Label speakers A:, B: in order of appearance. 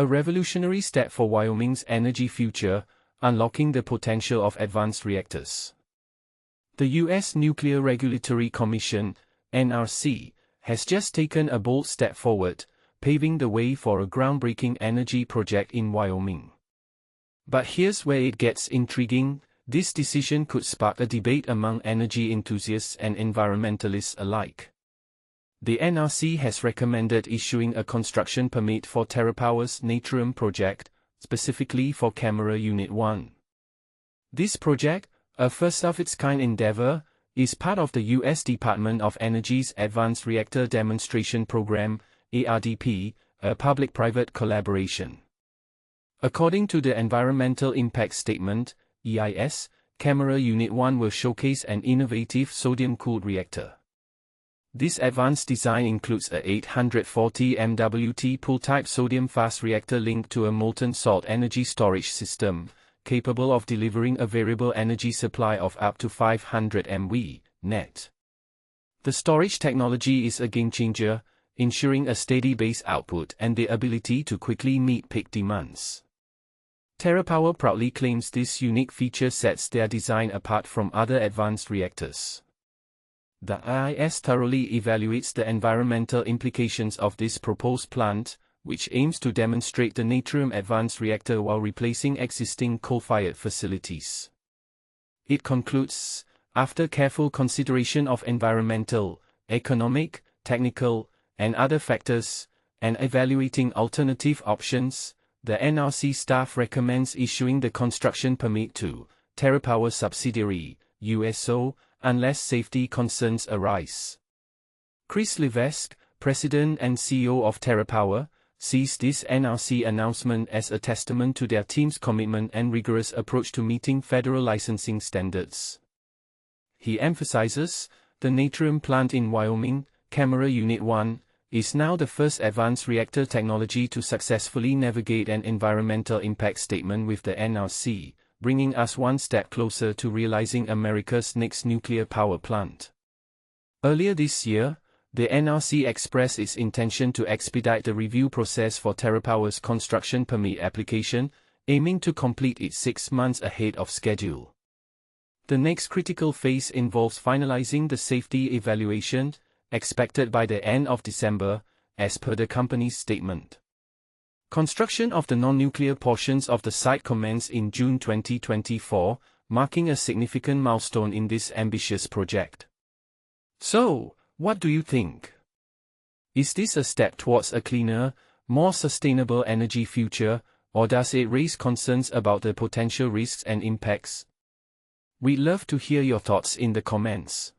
A: A revolutionary step for Wyoming's energy future, unlocking the potential of advanced reactors. The U.S. Nuclear Regulatory Commission, NRC, has just taken a bold step forward, paving the way for a groundbreaking energy project in Wyoming. But here's where it gets intriguing. This decision could spark a debate among energy enthusiasts and environmentalists alike. The NRC has recommended issuing a construction permit for TerraPower's Natrium project, specifically for Kemmerer Unit 1. This project, a first-of-its-kind endeavor, is part of the U.S. Department of Energy's Advanced Reactor Demonstration Program, ARDP, a public-private collaboration. According to the Environmental Impact Statement, EIS, Kemmerer Unit 1 will showcase an innovative sodium-cooled reactor. This advanced design includes a 840 MWT pool-type sodium fast reactor linked to a molten salt energy storage system, capable of delivering a variable energy supply of up to 500 MW net. The storage technology is a game-changer, ensuring a steady base output and the ability to quickly meet peak demands. TerraPower proudly claims this unique feature sets their design apart from other advanced reactors. The EIS thoroughly evaluates the environmental implications of this proposed plant, which aims to demonstrate the Natrium advanced reactor while replacing existing coal-fired facilities. It concludes, after careful consideration of environmental, economic, technical, and other factors, and evaluating alternative options, the NRC staff recommends issuing the construction permit to TerraPower subsidiary, USO, unless safety concerns arise. Chris Levesque, President and CEO of TerraPower, sees this NRC announcement as a testament to their team's commitment and rigorous approach to meeting federal licensing standards. He emphasizes, the Natrium plant in Wyoming, Kemmerer Unit 1, is now the first advanced reactor technology to successfully navigate an environmental impact statement with the NRC, bringing us one step closer to realizing America's next nuclear power plant. Earlier this year, the NRC expressed its intention to expedite the review process for TerraPower's construction permit application, aiming to complete it 6 months ahead of schedule. The next critical phase involves finalizing the safety evaluation, expected by the end of December, as per the company's statement. Construction of the non-nuclear portions of the site commenced in June 2024, marking a significant milestone in this ambitious project. So, what do you think? Is this a step towards a cleaner, more sustainable energy future, or does it raise concerns about the potential risks and impacts? We'd love to hear your thoughts in the comments.